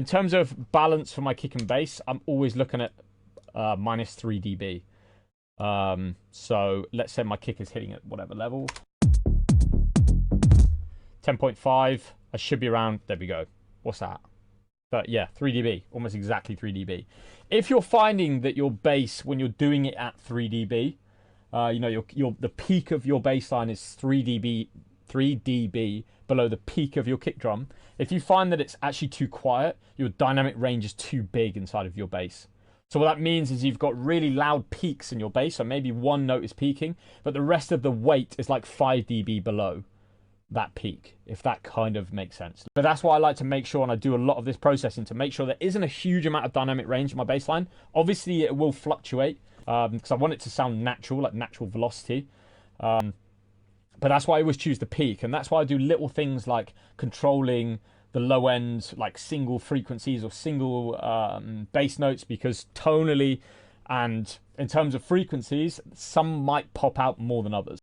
In terms of balance for my kick and bass, I'm always looking at minus 3 dB. So let's say my kick is hitting at whatever level. 10.5, I should be around, there we go. What's that? But yeah, 3 dB, almost exactly 3 dB. If you're finding that your bass, when you're doing it at 3 dB, the peak of your bass line is 3 dB below the peak of your kick drum. If you find that it's actually too quiet, your dynamic range is too big inside of your bass. So what that means is you've got really loud peaks in your bass, so maybe one note is peaking, but the rest of the weight is like 5 dB below that peak, if that kind of makes sense. But that's why I like to make sure, and I do a lot of this processing to make sure there isn't a huge amount of dynamic range in my bass line. Obviously it will fluctuate because I want it to sound natural, like natural velocity. But that's why I always choose the peak, and that's why I do little things like controlling the low end, like single frequencies or single bass notes, because tonally and in terms of frequencies, some might pop out more than others.